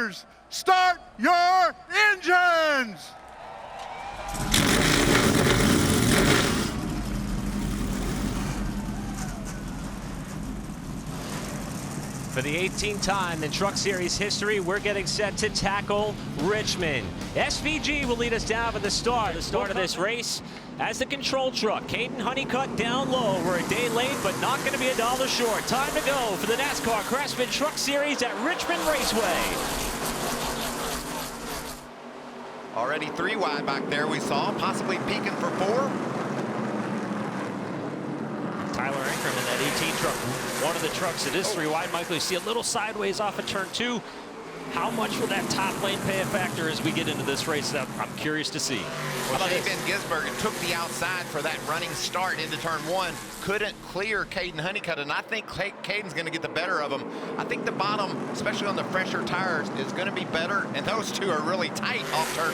Drivers, start your engines! For the 18th time in Truck Series history, we're getting set to tackle Richmond. SVG will lead us down for the start of this race as the control truck. Caden Honeycutt down low. We're a day late, but not going to be $1 short. Time to go for the NASCAR Craftsman Truck Series at Richmond Raceway. Already 3 wide back there, we saw, possibly peaking for 4. Tyler Ankrum in that 18 truck, one of the trucks that is 3 wide. Michael, you see a little sideways off of turn 2. How much will that top lane pay a factor as we get into this race? That I'm curious to see. Well, Shane Van Gisbergen took the outside for that running start into turn 1. Couldn't clear Caden Honeycutt, and I think Caden's going to get the better of him. I think the bottom, especially on the fresher tires, is going to be better, and those two are really tight off turn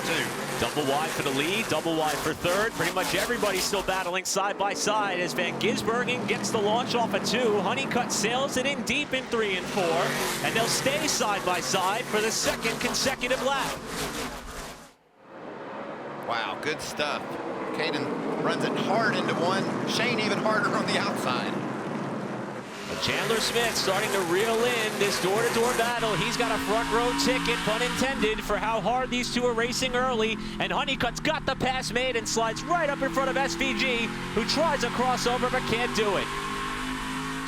2. Double wide for the lead, double wide for third. Pretty much everybody's still battling side by side as Van Gisbergen gets the launch off of 2. Honeycutt sails it in deep in 3 and 4, and they'll stay side by side for the 2nd consecutive lap. Wow, good stuff. Caden runs it hard into 1. Shane even harder on the outside. Chandler Smith starting to reel in this door-to-door battle. He's got a front row ticket, pun intended, for how hard these two are racing early. And Honeycutt's got the pass made and slides right up in front of SVG, who tries a crossover but can't do it.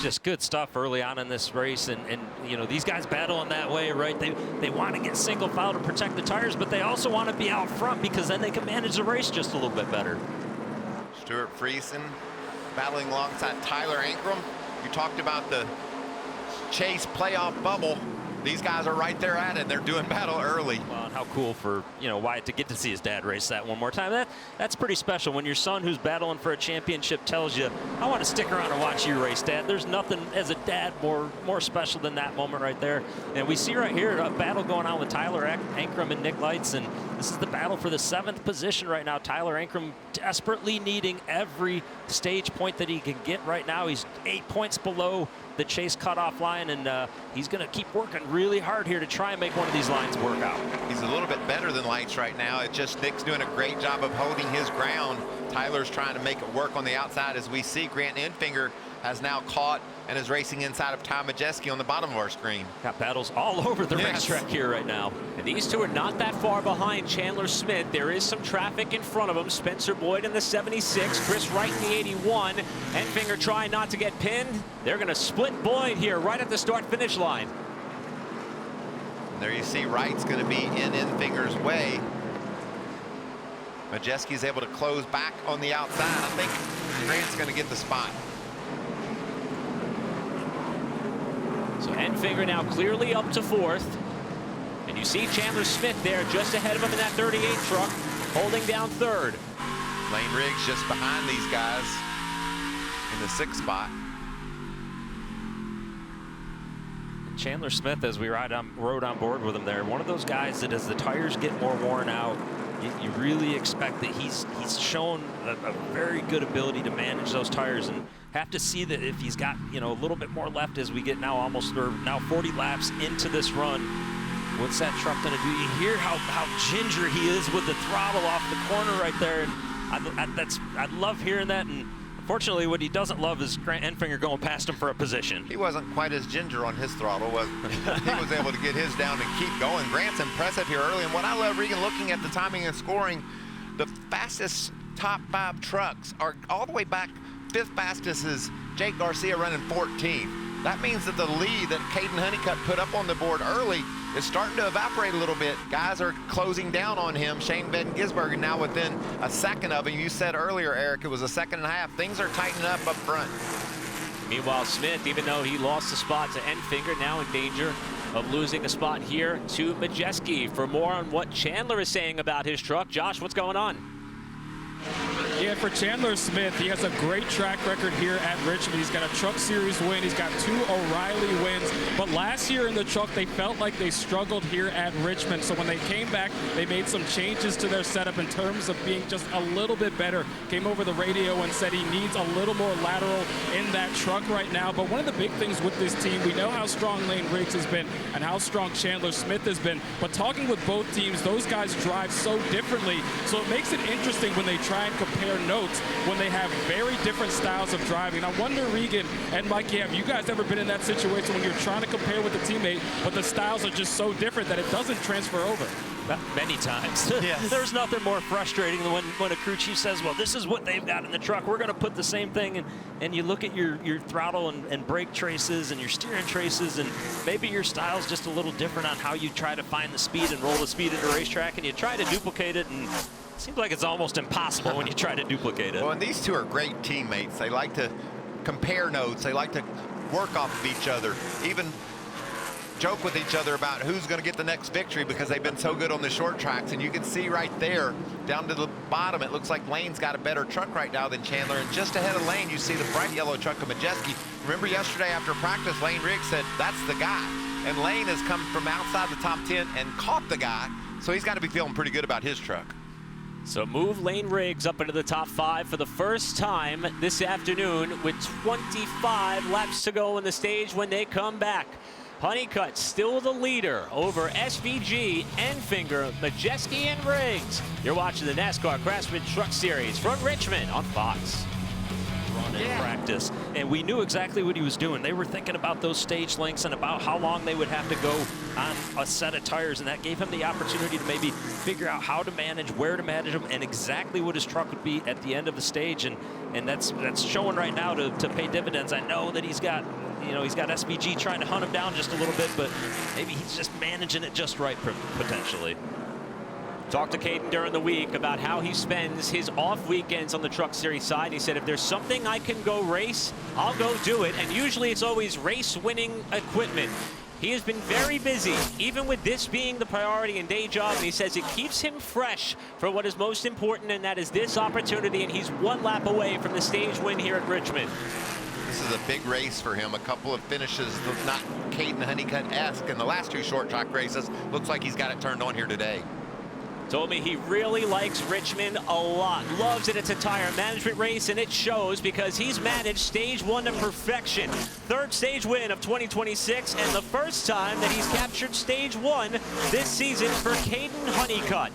Just good stuff early on in this race, and you know, these guys battle in that way, right? They want to get single file to protect the tires, but they also want to be out front because then they can manage the race just a little bit better. Stuart Friesen battling alongside Tyler Ankrum. You talked about the Chase playoff bubble. These guys are right there at it. They're doing battle early. Well, and how cool for, you know, Wyatt to get to see his dad race that one more time. That's pretty special when your son who's battling for a championship tells you, I want to stick around and watch you race, Dad. There's nothing as a dad more special than that moment right there. And we see right here a battle going on with Tyler Ankrum and Nick Lights, and this is the battle for the 7th position right now. Tyler Ankrum desperately needing every stage point that he can get right now. He's 8 points below the Chase cutoff line, and he's going to keep working really hard here to try and make one of these lines work out. He's a little bit better than Lights right now. It's just Nick's doing a great job of holding his ground. Tyler's trying to make it work on the outside. As we see, Grant Enfinger has now caught and is racing inside of Ty Majeski on the bottom of our screen. Got battles all over the racetrack here right now. And these two are not that far behind Chandler Smith. There is some traffic in front of him. Spencer Boyd in the 76, Chris Wright in the 81. Enfinger trying not to get pinned. They're going to split Boyd here right at the start-finish line. And there you see Wright's going to be in Enfinger's way. Majeski's able to close back on the outside. I think Grant's going to get the spot. So Enfinger now clearly up to 4th. And you see Chandler Smith there just ahead of him in that 38 truck, holding down 3rd. Lane Riggs just behind these guys in the 6th spot. Chandler Smith, as we rode on board with him there, one of those guys that as the tires get more worn out, you really expect that he's shown a very good ability to manage those tires, and have to see that if he's got, you know, a little bit more left as we get now now 40 laps into this run. What's that truck going to do? You hear how ginger he is with the throttle off the corner right there, and I love hearing that. And unfortunately, what he doesn't love is Grant Enfinger going past him for a position. He wasn't quite as ginger on his throttle, was he? He was able to get his down and keep going. Grant's impressive here early, and what I love, Regan, looking at the timing and scoring, the fastest top 5 trucks are all the way back. 5th fastest is Jake Garcia running 14th. That means that the lead that Caden Honeycutt put up on the board early is starting to evaporate a little bit. Guys are closing down on him. Shane Van Gisbergen now within a second of him. You said earlier, Eric, it was a 2.5 seconds. Things are tightening up front. Meanwhile, Smith, even though he lost the spot to Enfinger, now in danger of losing a spot here to Majeski. For more on what Chandler is saying about his truck, Josh, what's going on? Yeah, for Chandler Smith, he has a great track record here at Richmond. He's got a Truck Series win. He's got 2 O'Reilly wins. But last year in the truck, they felt like they struggled here at Richmond. So when they came back, they made some changes to their setup in terms of being just a little bit better. Came over the radio and said he needs a little more lateral in that truck right now. But one of the big things with this team, we know how strong Lane Riggs has been and how strong Chandler Smith has been. But talking with both teams, those guys drive so differently. So it makes it interesting when they try and compare notes when they have very different styles of driving. I wonder, Regan and Mikey, have you guys ever been in that situation when you're trying to compare with a teammate, but the styles are just so different that it doesn't transfer over? Many times. Yes. There's nothing more frustrating than when a crew chief says, well, this is what they've got in the truck. We're going to put the same thing. And you look at your throttle and brake traces and your steering traces, and maybe your style's just a little different on how you try to find the speed and roll the speed at a racetrack, and you try to duplicate it, and it seems like it's almost impossible when you try to duplicate it. Well, and these two are great teammates. They like to compare notes. They like to work off of each other, even joke with each other about who's going to get the next victory because they've been so good on the short tracks. And you can see right there down to the bottom, it looks like Lane's got a better truck right now than Chandler. And just ahead of Lane, you see the bright yellow truck of Majeski. Remember yesterday after practice, Lane Riggs said, that's the guy. And Lane has come from outside the top 10 and caught the guy. So he's got to be feeling pretty good about his truck. So move Lane Riggs up into the top 5 for the first time this afternoon with 25 laps to go in the stage when they come back. Honeycutt still the leader over SVG, Enfinger, Majeski, and Riggs. You're watching the NASCAR Craftsman Truck Series from Richmond on Fox. Run in practice, and we knew exactly what he was doing. They were thinking about those stage lengths and about how long they would have to go on a set of tires, and that gave him the opportunity to maybe figure out how to manage, where to manage them, and exactly what his truck would be at the end of the stage. And that's showing right now to pay dividends. I know that he's got SVG trying to hunt him down just a little bit, but maybe he's just managing it just right potentially. Talked to Caden during the week about how he spends his off weekends on the Truck Series side. He said, if there's something I can go race, I'll go do it. And usually it's always race-winning equipment. He has been very busy, even with this being the priority and day job. And he says it keeps him fresh for what is most important, and that is this opportunity. And he's 1 lap away from the stage win here at Richmond. This is a big race for him. A couple of finishes, not Caden Honeycutt-esque in the last 2 short track races. Looks like he's got it turned on here today. Told me he really likes Richmond a lot. Loves it. It's a tire management race, and it shows because he's managed stage 1 to perfection. 3rd stage win of 2026, and the first time that he's captured stage 1 this season for Caden Honeycutt.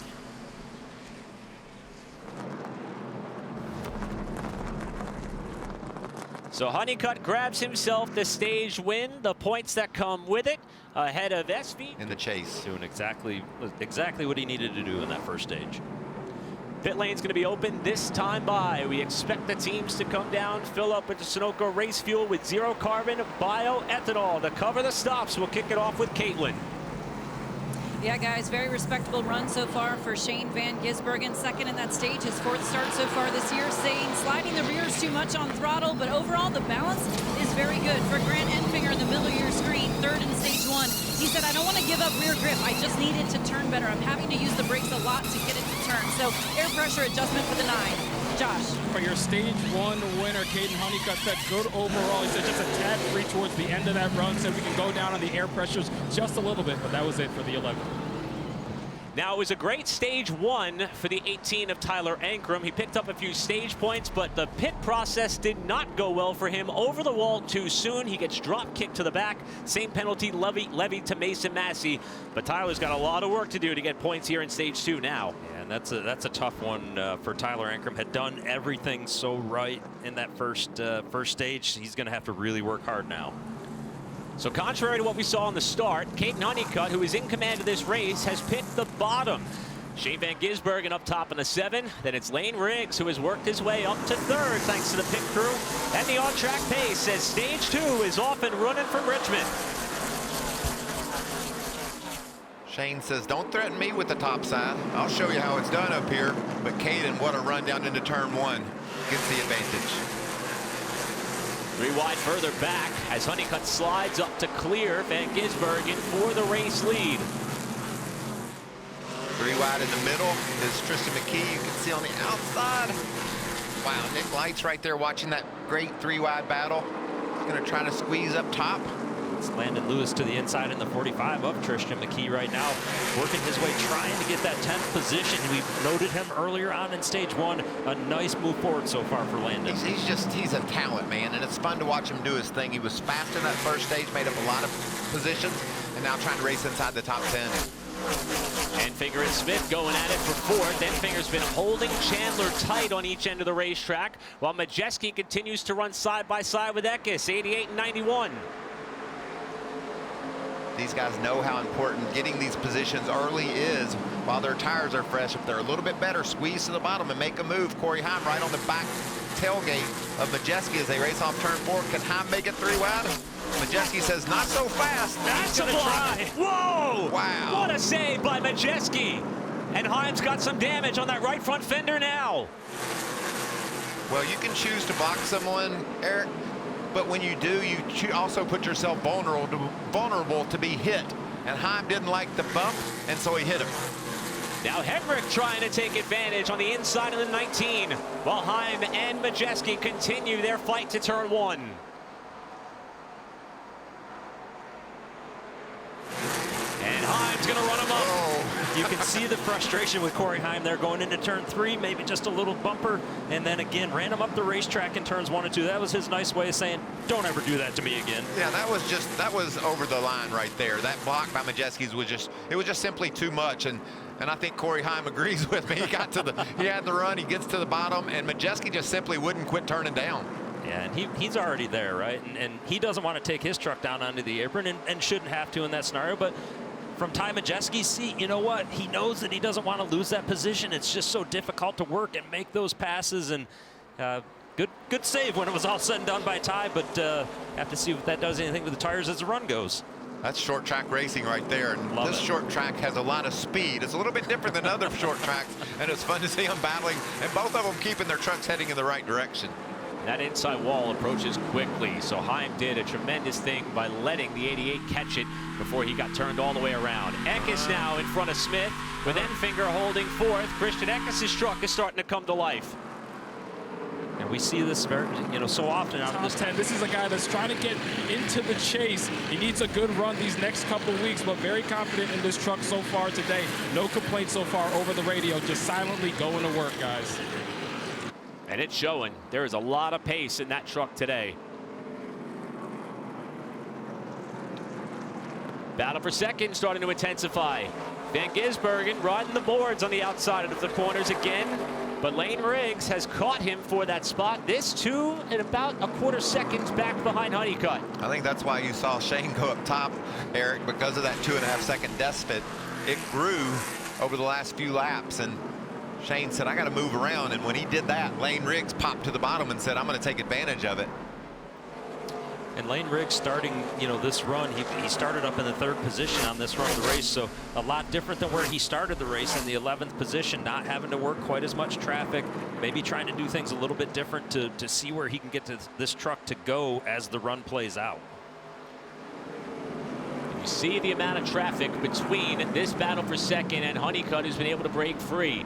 So Honeycutt grabs himself the stage win, the points that come with it, ahead of SV. In the chase. Doing exactly what he needed to do in that first stage. Pit lane's going to be open this time by. We expect the teams to come down, fill up with the Sunoco race fuel with 0 carbon bioethanol to cover the stops. We'll kick it off with Caitlin. Yeah, guys, very respectable run so far for Shane Van Gisbergen. 2nd in that stage, his 4th start so far this year. Saying sliding the rears too much on throttle, but overall the balance is very good. For Grant Enfinger in the middle of your screen, 3rd in stage 1. He said, I don't want to give up rear grip. I just need it to turn better. I'm having to use the brakes a lot to get it to turn. So air pressure adjustment for the 9. Josh. For your stage 1 winner, Caden Honeycutt said good overall. He said just a tad free towards the end of that run. Said we can go down on the air pressures just a little bit, but that was it for the 11th. Now, it was a great stage 1 for the 18 of Tyler Ankrum. He picked up a few stage points, but the pit process did not go well for him. Over the wall too soon. He gets drop kicked to the back. Same penalty levied to Mason Massey. But Tyler's got a lot of work to do to get points here in stage 2 now. Yeah, and that's a tough one for Tyler Ankrum. Had done everything so right in that first stage. He's going to have to really work hard now. So contrary to what we saw on the start, Caden Honeycutt, who is in command of this race, has picked the bottom. Shane Van Gisbergen up top in the 7. Then it's Lane Riggs, who has worked his way up to 3rd thanks to the pit crew. And the on-track pace says stage 2 is off and running from Richmond. Shane says, don't threaten me with the top side. I'll show you how it's done up here. But Caden, what a run down into turn 1. Gets the advantage. 3 wide further back as Honeycutt slides up to clear Van Gisbergen for the race lead. 3 wide in the middle is Tristan McKee. You can see on the outside. Wow, Nick Light's right there watching that great 3-wide battle. He's going to try to squeeze up top. It's Landon Lewis to the inside in the 45 of Tristan McKee right now, working his way, trying to get that 10th position. We noted him earlier on in stage 1. A nice move forward so far for Landon. He's a talent, man, and it's fun to watch him do his thing. He was fast in that first stage, made up a lot of positions, and now trying to race inside the top 10. Enfinger and Smith going at it for fourth. Enfinger's been holding Chandler tight on each end of the racetrack, while Majeski continues to run side by side with Eckes, 88 and 91. These guys know how important getting these positions early is while their tires are fresh. If they're a little bit better, squeeze to the bottom and make a move. Corey Heim right on the back tailgate of Majeski as they race off turn 4. Can Heim make it 3-wide? Majeski says, not so fast. That's a fly. Whoa! Wow. What a save by Majeski. And Heim's got some damage on that right front fender now. Well, you can choose to block someone, Eric, but when you do, you also put yourself vulnerable to be hit. And Heim didn't like the bump, and so he hit him. Now Henrik trying to take advantage on the inside of the 19, while Heim and Majeski continue their fight to turn 1. And Heim's going to run him up. You can see the frustration with Corey Heim there going into turn 3, maybe just a little bumper, and then again ran him up the racetrack in turns 1 and 2. That was his nice way of saying, don't ever do that to me again. Yeah, that was over the line right there. That block by Majeski's was just simply too much, and I think Corey Heim agrees with me. He had the run, he gets to the bottom, and Majeski just simply wouldn't quit turning down. Yeah, and he's already there, right? And he doesn't want to take his truck down onto the apron and shouldn't have to in that scenario, but from Ty Majeski's seat, you know what? He knows that he doesn't want to lose that position. It's just so difficult to work and make those passes. And good save when it was all said and done by Ty, but have to see if that does anything to the tires as the run goes. That's short track racing right there. And Love this it. short track has a lot of speed. It's a little bit different than other short tracks, and it's fun to see them battling, and both of them keeping their trucks heading in the right direction. That inside wall approaches quickly, so Heim did a tremendous thing by letting the 88 catch it before he got turned all the way around. Eckes now in front of Smith, with Enfinger holding fourth. Christian Eckes' truck is starting to come to life. And we see this very, so often out of this Top 10. This is a guy that's trying to get into the chase. He needs a good run these next couple weeks, but very confident in this truck so far today. No complaints so far over the radio, just silently going to work, guys. And it's showing. There is a lot of pace in that truck today. Battle for second starting to intensify. Van Gisbergen riding the boards on the outside of the corners again, but Lane Riggs has caught him for that spot. This 2 and about a quarter seconds back behind Honeycutt. I think that's why you saw Shane go up top, Eric, because of that 2.5 second deficit. It grew over the last few laps, and Shane said, I got to move around. And when he did that, Lane Riggs popped to the bottom and said, I'm going to take advantage of it. And Lane Riggs starting, this run, he started up in the 3rd position on this run of the race, so a lot different than where he started the race in the 11th position, not having to work quite as much traffic, maybe trying to do things a little bit different to see where he can get to this truck to go as the run plays out. You see the amount of traffic between this battle for second and Honeycutt, who's been able to break free.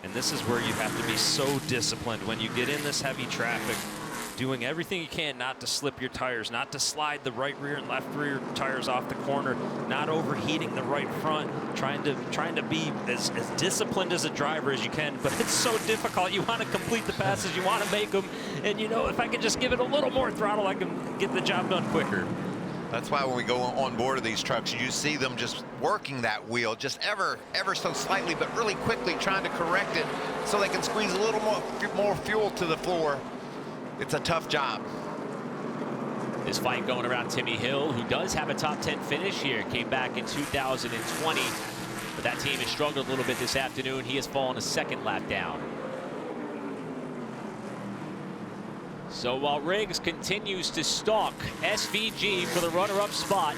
And this is where you have to be so disciplined when you get in this heavy traffic, doing everything you can not to slip your tires, not to slide the right rear and left rear tires off the corner, not overheating the right front, trying to be as disciplined as a driver as you can. But it's so difficult. You want to complete the passes, you want to make them, and if I can just give it a little more throttle, I can get the job done quicker. That's why when we go on board of these trucks, you see them just working that wheel just ever so slightly, but really quickly trying to correct it so they can squeeze a little more fuel to the floor. It's a tough job. This fight going around Timmy Hill, who does have a top 10 finish here, came back in 2020, but that team has struggled a little bit this afternoon. He has fallen a 2nd lap down. So while Riggs continues to stalk SVG for the runner-up spot,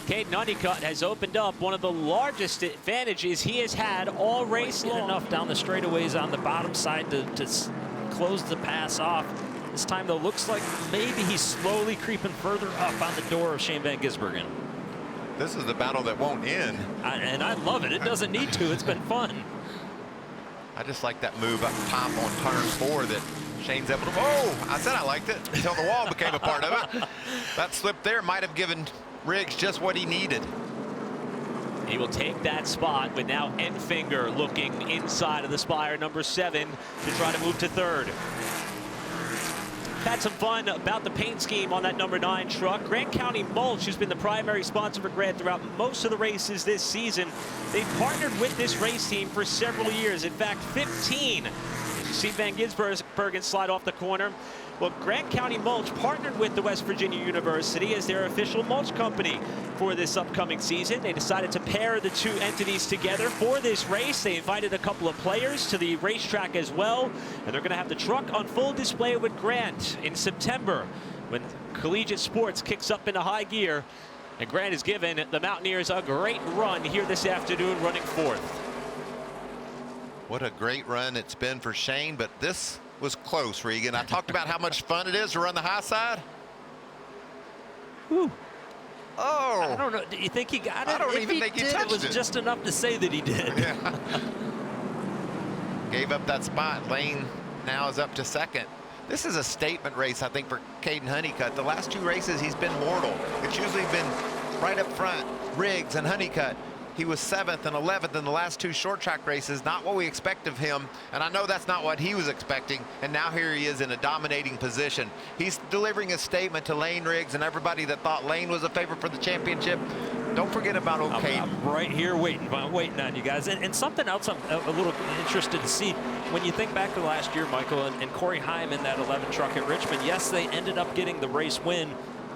Caden Honeycutt has opened up one of the largest advantages he has had all race long. Enough down the straightaways on the bottom side to close the pass off. This time, though, looks like maybe he's slowly creeping further up on the door of Shane Van Gisbergen. This is the battle that won't end. And I love it. It doesn't need to. It's been fun. I just like that move up top on turn 4 that Shane's able to. Oh, I said I liked it until the wall became a part of it. That slip there might have given Riggs just what he needed. He will take that spot with now Enfinger looking inside of the spire, number 7, to try to move to 3rd. Had some fun about the paint scheme on that number 9 truck. Grant County Mulch, who's been the primary sponsor for Grant throughout most of the races this season, they've partnered with this race team for several years. In fact, 15. You see Van Gisbergen slide off the corner. Well, Grant County Mulch partnered with the West Virginia University as their official mulch company for this upcoming season. They decided to pair the two entities together for this race. They invited a couple of players to the racetrack as well, and they're going to have the truck on full display with Grant in September when collegiate sports kicks up into high gear. And Grant has given the Mountaineers a great run here this afternoon, running 4th. What a great run it's been for Shane, but this was close, Regan. I talked about how much fun it is to run the high side. Whew. Oh. I don't know. Do you think he got it? I don't if even think he touched it. It was just enough to say that he did. Yeah. Gave up that spot. Lane now is up to 2nd. This is a statement race, I think, for Caden Honeycutt. The last 2 races, he's been mortal. It's usually been right up front, Riggs and Honeycutt. He was 7th and 11th in the last 2 short track races. Not what we expect of him. And I know that's not what he was expecting. And now here he is in a dominating position. He's delivering a statement to Lane, Riggs, and everybody that thought Lane was a favorite for the championship. Don't forget about old Caden. I'm right here waiting on you guys. And something else I'm a little interested to see. When you think back to last year, Michael, and Corey Hyman, that 11 truck at Richmond, yes, they ended up getting the race win,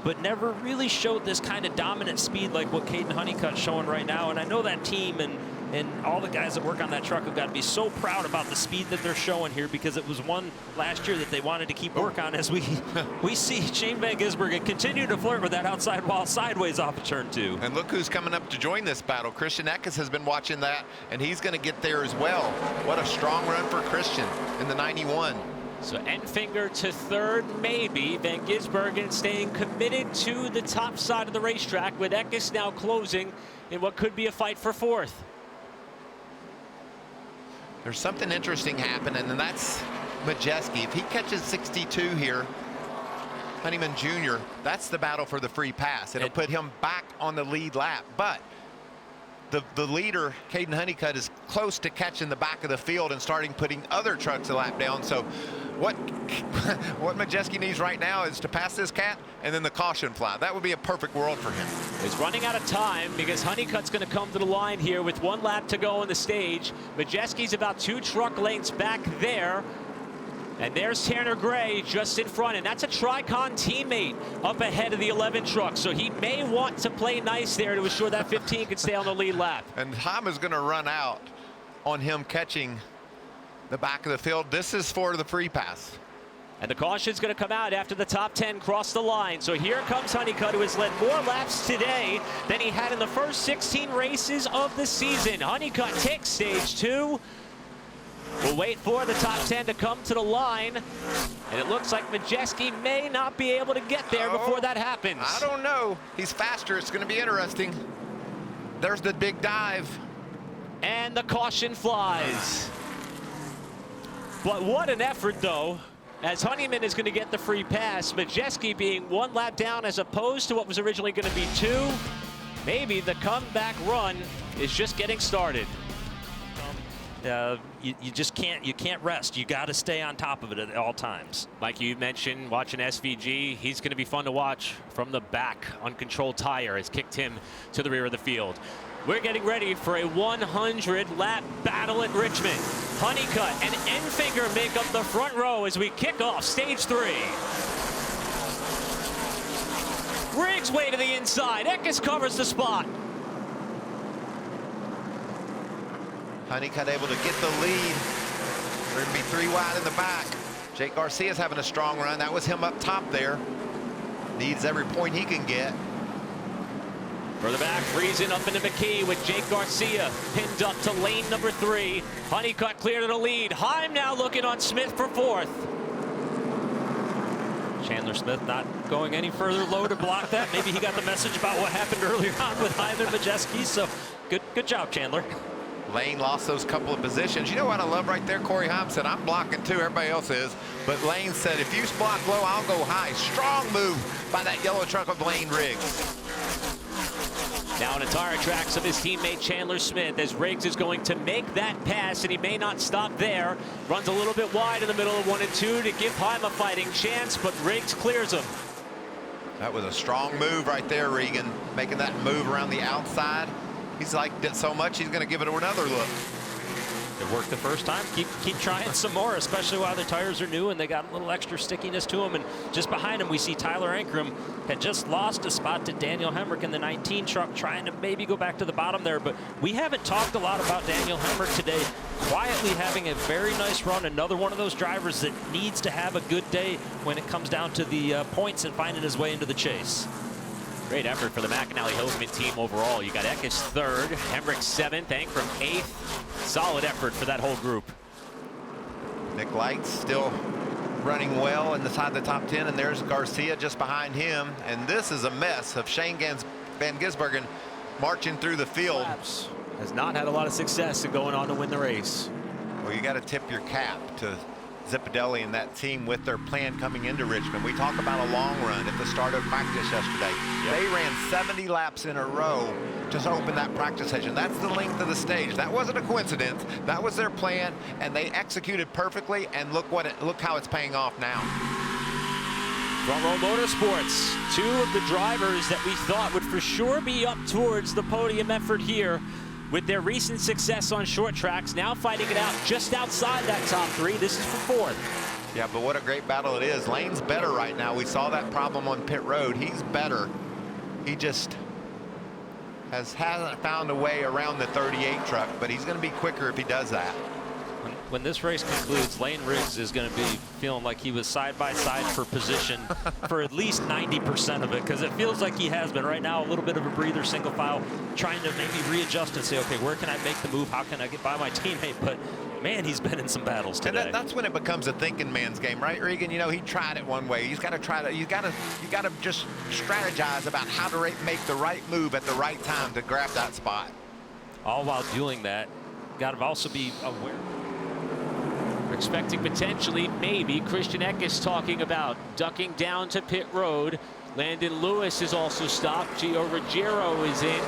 but never really showed this kind of dominant speed like what Caden Honeycutt's showing right now. And I know that team and all the guys that work on that truck have got to be so proud about the speed that they're showing here, because it was one last year that they wanted to keep work on, as we see Shane Van Gisbergen continue to flirt with that outside wall sideways off of turn 2. And look who's coming up to join this battle. Christian Eckes has been watching that, and he's going to get there as well. What a strong run for Christian in the 91. So Enfinger to 3rd, maybe. Van Gisbergen staying committed to the top side of the racetrack, with Eckes now closing in what could be a fight for 4th. There's something interesting happening, and that's Majeski. If he catches 62 here, Honeyman Jr., that's the battle for the free pass. It'll put him back on the lead lap. But the leader, Caden Honeycutt, is close to catching the back of the field and starting putting other trucks a lap down. So what Majeski needs right now is to pass this cat and then the caution fly. That would be a perfect world for him. He's running out of time because Honeycutt's going to come to the line here with 1 lap to go on the stage. Majeski's about 2 truck lengths back there. And there's Tanner Gray just in front, and that's a Tricon teammate up ahead of the 11 truck. So he may want to play nice there to ensure that 15 can stay on the lead lap. And time is going to run out on him catching the back of the field. This is for the free pass. And the caution's going to come out after the top 10 cross the line. So here comes Honeycutt, who has led more laps today than he had in the first 16 races of the season. Honeycutt takes stage 2. We'll wait for the top 10 to come to the line, and it looks like Majeski may not be able to get there before that happens. I don't know. He's faster. It's going to be interesting. There's the big dive. And the caution flies. But what an effort, though, as Honeyman is going to get the free pass. Majeski being 1 lap down as opposed to what was originally going to be 2. Maybe the comeback run is just getting started. You just can't rest. You got to stay on top of it at all times. Like you mentioned, watching SVG, he's going to be fun to watch from the back. Uncontrolled tire has kicked him to the rear of the field. We're getting ready for a 100-lap battle at Richmond. Honeycutt and Enfinger make up the front row as we kick off stage 3. Riggs way to the inside. Eckes covers the spot. Honeycutt able to get the lead. They're going to be 3 wide in the back. Jake Garcia's having a strong run. That was him up top there. Needs every point he can get. Further back, freezing up into McKee with Jake Garcia pinned up to lane number 3. Honeycutt clear to the lead. Heim now looking on Smith for 4th. Chandler Smith not going any further low to block that. Maybe he got the message about what happened earlier on with Hyman Majeski. So good job, Chandler. Lane lost those couple of positions. You know what I love right there? Corey Heim said, I'm blocking too, everybody else is. But Lane said, if you block low, I'll go high. Strong move by that yellow truck of Lane Riggs. Now on the tire tracks of his teammate Chandler Smith as Riggs is going to make that pass, and he may not stop there. Runs a little bit wide in the middle of 1 and 2 to give Heim a fighting chance, but Riggs clears him. That was a strong move right there, Regan, making that move around the outside. He's liked it so much, he's going to give it another look. It worked the first time. Keep trying some more, especially while the tires are new and they got a little extra stickiness to them. And just behind him, we see Tyler Ankrum had just lost a spot to Daniel Hemrick in the 19 truck, trying to maybe go back to the bottom there. But we haven't talked a lot about Daniel Hemrick today. Quietly having a very nice run. Another one of those drivers that needs to have a good day when it comes down to the points and finding his way into the chase. Great effort for the McAnally Hillsman team overall. You got Eckes 3rd, Hemrick 7th, Ankrum 8th. Solid effort for that whole group. Nick Light's still running well inside the top 10, and there's Garcia just behind him. And this is a mess of Shane Van Gisbergen marching through the field. Has not had a lot of success in going on to win the race. Well, you got to tip your cap to Zipadelli and that team with their plan coming into Richmond. We talk about a long run at the start of practice yesterday. They ran 70 laps in a row to open that practice session. That's the length of the stage. That wasn't a coincidence. That was their plan, and they executed perfectly. And look how it's paying off now. Front Row Motorsports, 2 of the drivers that we thought would for sure be up towards the podium effort here, with their recent success on short tracks, now fighting it out just outside that top 3. This is for 4th. Yeah, but what a great battle it is. Lane's better right now. We saw that problem on pit road. He's better. He just hasn't found a way around the 38 truck, but he's going to be quicker if he does that. When this race concludes, Lane Riggs is going to be feeling like he was side by side for position for at least 90% of it, because it feels like he has been. Right now, a little bit of a breather, single file, trying to maybe readjust and say, okay, where can I make the move? How can I get by my teammate? But man, he's been in some battles today. And that's when it becomes a thinking man's game, right, Regan? You know, he tried it one way. He's got to try to. You got to just strategize about how to make the right move at the right time to grab that spot. All while doing that, got to also be aware. We're expecting potentially, maybe, Christian Eckes talking about ducking down to pit road. Landon Lewis is also stopped. Gio Ruggiero is in.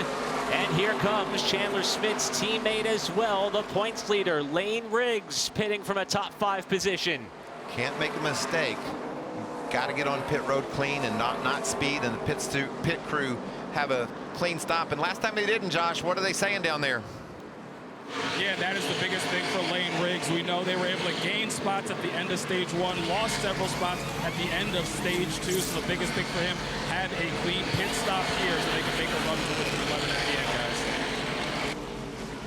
And here comes Chandler Smith's teammate as well, the points leader, Lane Riggs, pitting from a top 5 position. Can't make a mistake. Got to get on pit road clean and not speed, and the pit crew have a clean stop. And last time they didn't, Josh, what are they saying down there? Yeah, that is the biggest thing for Lane Riggs. We know they were able to gain spots at the end of stage 1, lost several spots at the end of stage 2. So the biggest thing for him, had a clean pit stop here so they can make a run to the 11 at the end, guys.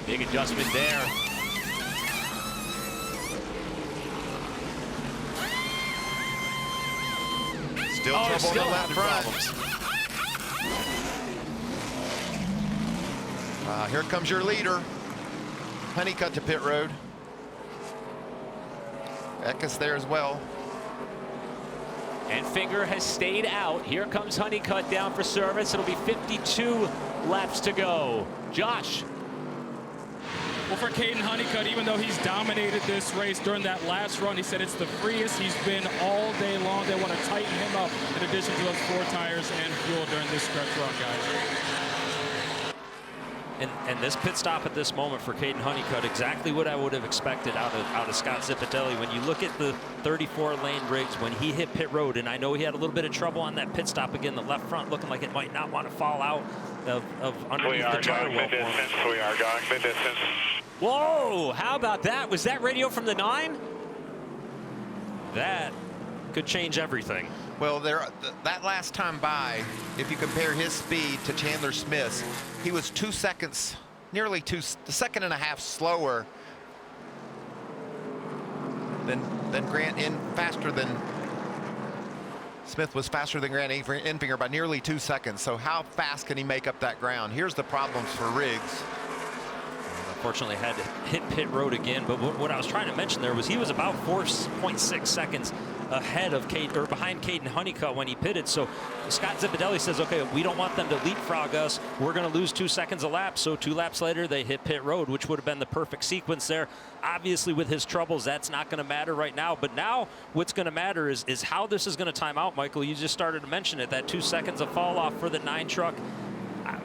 Big adjustment there. Still trouble on the left front. Here comes your leader. Honeycutt to pit road. Eckes there as well. And Finger has stayed out. Here comes Honeycutt down for service. It'll be 52 laps to go. Josh. Well, for Caden Honeycutt, even though he's dominated this race during that last run, he said it's the freest he's been all day long. They want to tighten him up in addition to those 4 tires and fuel during this stretch run, guys. And this pit stop at this moment for Caden Honeycutt, exactly what I would have expected out of Scott Zipadelli. When you look at the 34 Lane Riggs, when he hit pit road, and I know he had a little bit of trouble on that pit stop again, the left front looking like it might not want to fall out of underneath the tire well for him. We are going mid-distance. Whoa, how about that? Was that radio from the 9? That could change everything. Well, that last time by, if you compare his speed to Chandler Smith's, he was 2 seconds, nearly a second and a half slower than Grant faster than Smith was faster than Grant Enfinger by nearly 2 seconds. So how fast can he make up that ground? Here's the problems for Riggs. Unfortunately had to hit pit road again, but what I was trying to mention there was he was about 4.6 seconds ahead of behind Caden Honeycutt when he pitted. So Scott Zipadelli says, okay, we don't want them to leapfrog us. We're going to lose 2 seconds a lap. So 2 laps later, they hit pit road, which would have been the perfect sequence there. Obviously, with his troubles, that's not going to matter right now. But now what's going to matter is how this is going to time out, Michael. You just started to mention it, that 2 seconds of fall off for the 9 truck.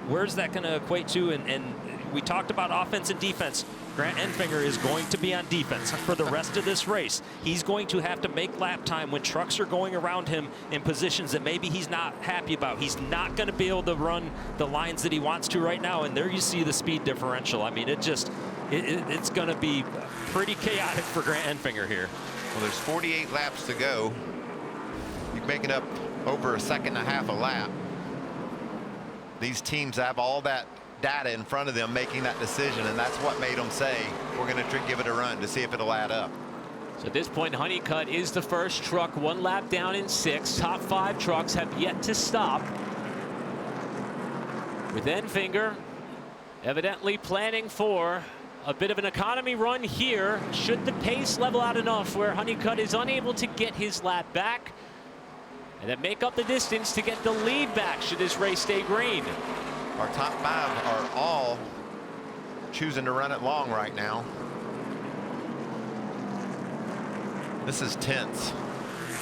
Where's that going to equate to? And we talked about offense and defense. Grant Enfinger is going to be on defense for the rest of this race. He's going to have to make lap time when trucks are going around him in positions that maybe he's not happy about. He's not going to be able to run the lines that he wants to right now. And there you see the speed differential. I mean, it's going to be pretty chaotic for Grant Enfinger here. Well, there's 48 laps to go. You're making up over 1.5 seconds a lap. These teams have all that data in front of them making that decision, and that's what made them say we're going to give it a run to see if it'll add up. So at this point, Honeycutt is the first truck, 1 lap down in 6. Top 5 trucks have yet to stop. With Enfinger evidently planning for a bit of an economy run here, should the pace level out enough where Honeycutt is unable to get his lap back and then make up the distance to get the lead back should this race stay green. Our top 5 are all choosing to run it long right now. This is tense.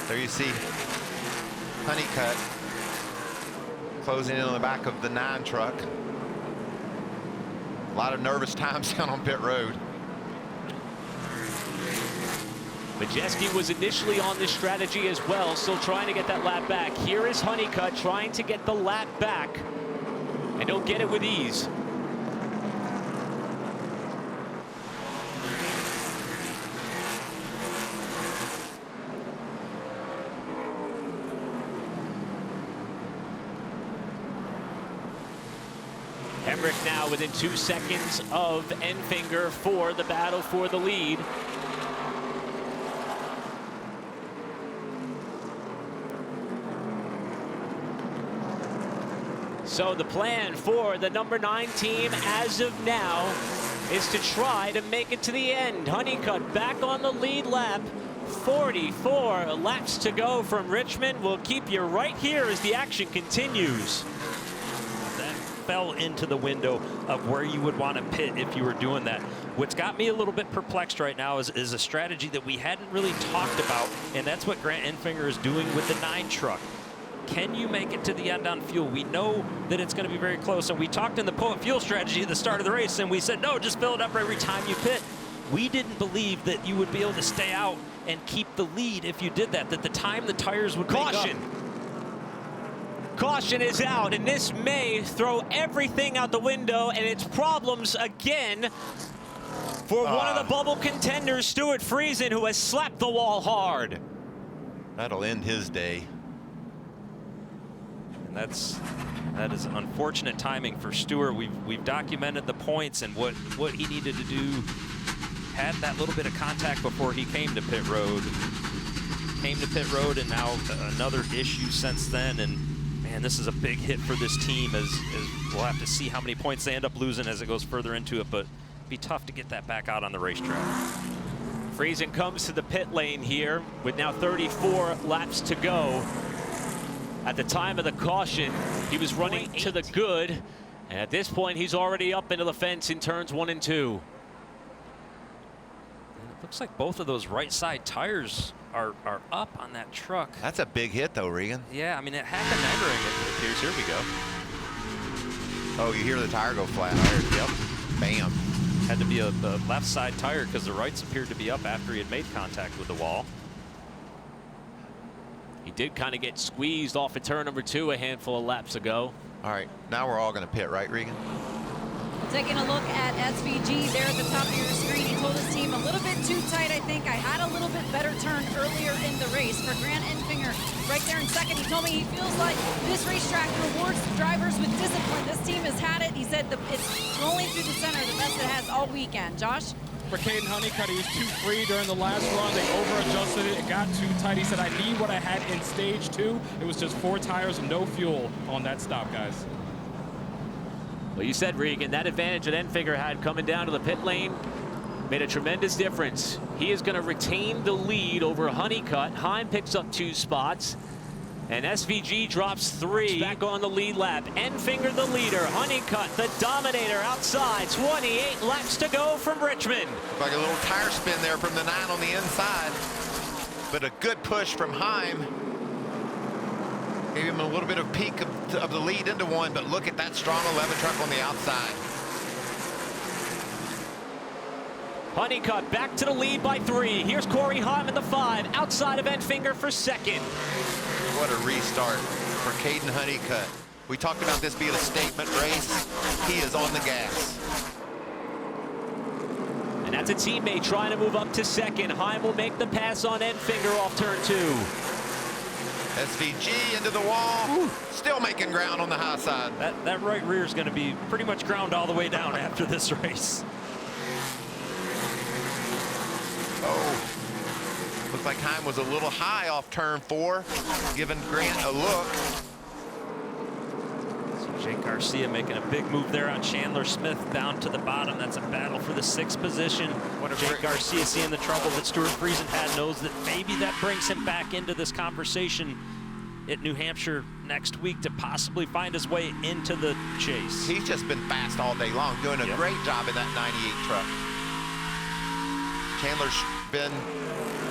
There you see Honeycutt closing in on the back of the 9 truck. A lot of nervous times down on pit road. Majeski was initially on this strategy as well, still trying to get that lap back. Here is Honeycutt trying to get the lap back, and he'll get it with ease. Hemrick now within 2 seconds of Enfinger for the battle for the lead. So the plan for the number 9 team as of now is to try to make it to the end. Honeycutt back on the lead lap. 44 laps to go from Richmond. We'll keep you right here as the action continues. That fell into the window of where you would want to pit if you were doing that. What's got me a little bit perplexed right now is a strategy that we hadn't really talked about, and that's what Grant Enfinger is doing with the 9 truck. Can you make it to the end on fuel? We know that it's going to be very close. And we talked in the Poet Fuel strategy at the start of the race, and we said, no, just fill it up every time you pit. We didn't believe that you would be able to stay out and keep the lead if you did that, that the time the tires would Caution. make up. Caution is out, and this may throw everything out the window, and it's problems again for one of the bubble contenders, Stuart Friesen, who has slapped the wall hard. That'll end his day. That is unfortunate timing for Stewart. We've documented the points and what he needed to do. Had that little bit of contact before he came to pit road. And now another issue since then. And man, this is a big hit for this team as we'll have to see how many points they end up losing as it goes further into it, but it'd be tough to get that back out on the racetrack. Friesen comes to the pit lane here with now 34 laps to go. At the time of the caution, he was running to the good, and at this point, he's already up into the fence in turns 1 and 2. And it looks like both of those right side tires are up on that truck. That's a big hit, though, Regan. Yeah, I mean, it happened entering it appears. Here we go. Oh, you hear the tire go flat. Yep. Bam. Had to be a left side tire because the rights appeared to be up after he had made contact with the wall. He did kind of get squeezed off of turn number 2 a handful of laps ago. All right, now we're all going to pit, right, Regan? Taking a look at SVG there at the top of your screen, he told his team a little bit too tight, I think. I had a little bit better turn earlier in the race. For Grant Enfinger right there in second, he told me he feels like this racetrack rewards drivers with discipline. This team has had it. He said it's rolling through the center, the best it has all weekend. Josh? For Caden Honeycutt, he was too free during the last run. They over-adjusted it. It got too tight. He said, I need what I had in stage 2. It was just 4 tires, no fuel on that stop, guys. Well, you said, Regan, that advantage that Enfinger had coming down to the pit lane made a tremendous difference. He is going to retain the lead over Honeycutt. Heim picks up 2 spots. And SVG drops 3 back on the lead lap. Enfinger the leader. Honeycutt the dominator outside. 28 laps to go from Richmond. Like a little tire spin there from the 9 on the inside. But a good push from Heim. Gave him a little bit of peak of the lead into 1, but look at that strong 11 truck on the outside. Honeycutt back to the lead by 3. Here's Corey Heim in the 5, outside of Enfinger for 2nd. What a restart for Caden Honeycutt. We talked about this being a statement race. He is on the gas. And that's a teammate trying to move up to 2nd. Heim will make the pass on Enfinger off turn 2. SVG into the wall. Ooh. Still making ground on the high side. That right rear is going to be pretty much ground all the way down after this race. Oh, looks like Heim was a little high off turn 4, giving Grant a look. So Jake Garcia making a big move there on Chandler Smith down to the bottom. That's a battle for the 6th position. Jake Garcia seeing the trouble that Stuart Friesen had, knows that maybe that brings him back into this conversation at New Hampshire next week to possibly find his way into the chase. He's just been fast all day long, doing a great job in that 98 truck. Chandler's been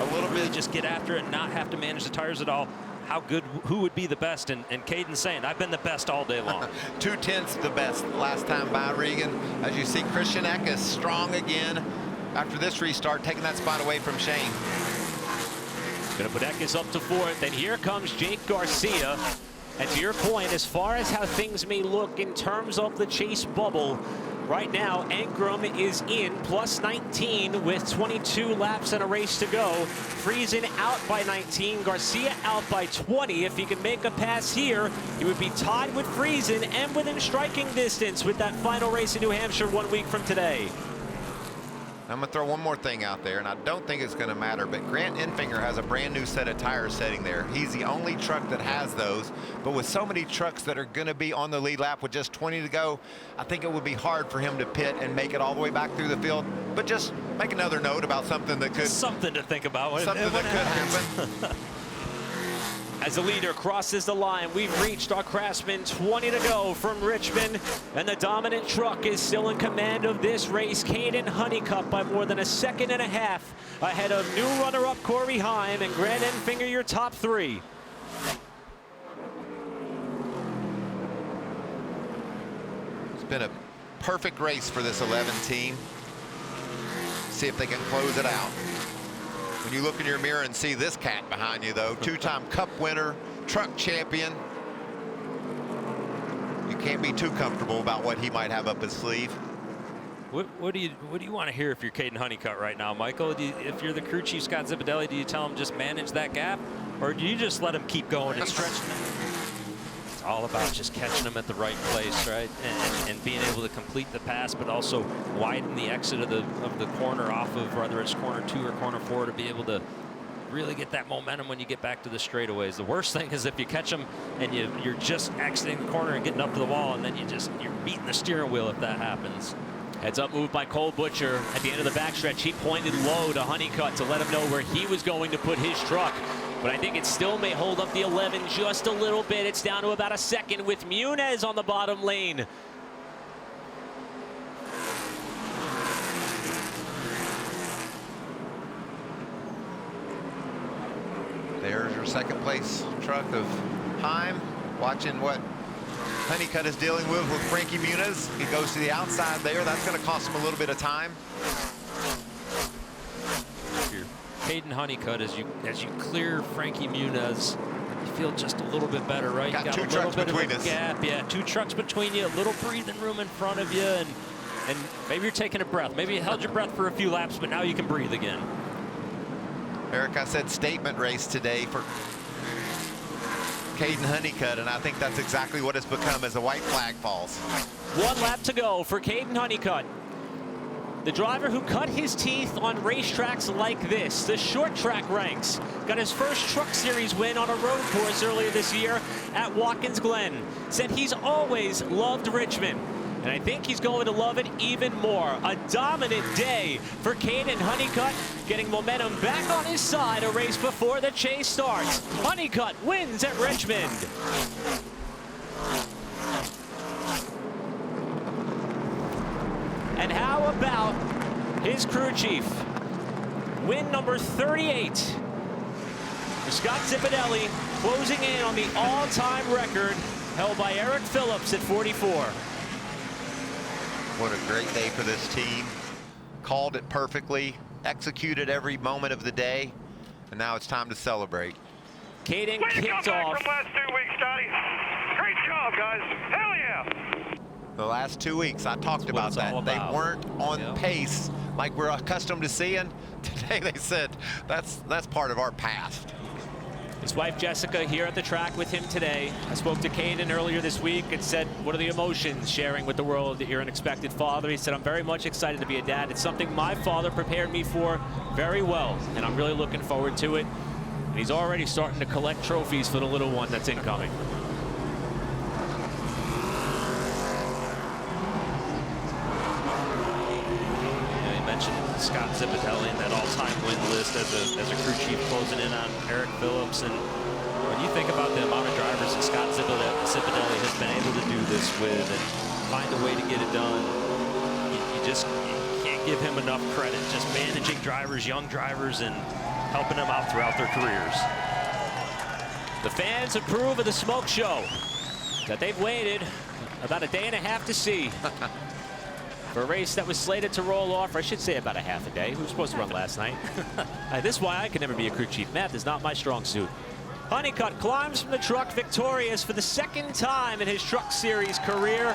a little bit. Just get after it and not have to manage the tires at all. How good, who would be the best? And Caden's saying, I've been the best all day long. 2/10 the best last time by Regan. As you see, Christian Eck is strong again after this restart, taking that spot away from Shane. Going to put Eckes up to 4th, and here comes Jake Garcia. And to your point, as far as how things may look in terms of the chase bubble, right now, Ankrum is in plus 19 with 22 laps and a race to go. Friesen out by 19, Garcia out by 20. If he can make a pass here, he would be tied with Friesen and within striking distance with that final race in New Hampshire 1 week from today. I'm going to throw one more thing out there, and I don't think it's going to matter, but Grant Enfinger has a brand new set of tires sitting there. He's the only truck that has those, but with so many trucks that are going to be on the lead lap with just 20 to go, I think it would be hard for him to pit and make it all the way back through the field. But just make another note about something that could... Something to think about. Something that could happen. As the leader crosses the line, we've reached our Craftsman. 20 to go from Richmond, and the dominant truck is still in command of this race. Caden Honeycutt by more than 1.5 seconds ahead of new runner-up Corey Heim and Grant Enfinger, your top 3. It's been a perfect race for this 11 team. See if they can close it out. When you look in your mirror and see this cat behind you, though, 2-time Cup winner, truck champion, you can't be too comfortable about what he might have up his sleeve. What do you want to hear if you're Caden Honeycutt right now, Michael? If you're the crew chief, Scott Zipadelli, do you tell him just manage that gap, or do you just let him keep going and stretch? It's all about just catching him at the right place, right, and being able to complete the pass, but also widen the exit of the corner off of whether it's corner 2 or corner 4 to be able to really get that momentum when you get back to the straightaways. The worst thing is if you catch them and you're just exiting the corner and getting up to the wall, and then you're beating the steering wheel if that happens. Heads up move by Cole Butcher at the end of the backstretch. He pointed low to Honeycutt to let him know where he was going to put his truck. But I think it still may hold up the 11 just a little bit. It's down to about 1 second with Muniz on the bottom lane. There's your second place truck of Heim, watching what Honeycutt is dealing with Frankie Muniz. He goes to the outside there. That's going to cost him a little bit of time. Caden Honeycutt, as you clear Frankie Muniz, you feel just a little bit better, right? Got you got two a little trucks bit between of a us. gap. Yeah, 2 trucks between you, a little breathing room in front of you, and maybe you're taking a breath. Maybe you held your breath for a few laps, but now you can breathe again. Eric, I said statement race today for Caden Honeycutt, and I think that's exactly what it's become as the white flag falls. 1 lap to go for Caden Honeycutt. The driver who cut his teeth on racetracks like this, the short track ranks. Got his first Truck Series win on a road course earlier this year at Watkins Glen. Said he's always loved Richmond. And I think he's going to love it even more. A dominant day for Caden Honeycutt, getting momentum back on his side a race before the chase starts. Honeycutt wins at Richmond. And how about his crew chief? Win number 38 for Scott Zipadelli, closing in on the all-time record held by Eric Phillips at 44. What a great day for this team. Called it perfectly, executed every moment of the day, and now it's time to celebrate. Caden kicked off. From last 2 weeks, Scotty. Great job, guys. Hell yeah. The last 2 weeks, I talked about that. They weren't on pace like we're accustomed to seeing. Today they said that's part of our past. His wife Jessica here at the track with him today. I spoke to Caden earlier this week and said, what are the emotions sharing with the world that you're an expected father? He said, I'm very much excited to be a dad. It's something my father prepared me for very well, and I'm really looking forward to it. And he's already starting to collect trophies for the little one that's incoming. Scott Zipadelli in that all-time win list as a crew chief, closing in on Eric Phillips. And when you think about the amount of drivers that Scott Zipadelli has been able to do this with and find a way to get it done, you just can't give him enough credit. Just managing drivers, young drivers, and helping them out throughout their careers. The fans approve of the smoke show that they've waited about a day and a half to see. For a race that was slated to roll off, or I should say about a half a day. We were supposed to run last night. This is why I can never be a crew chief. Math is not my strong suit. Honeycutt climbs from the truck victorious for the second time in his Truck Series career.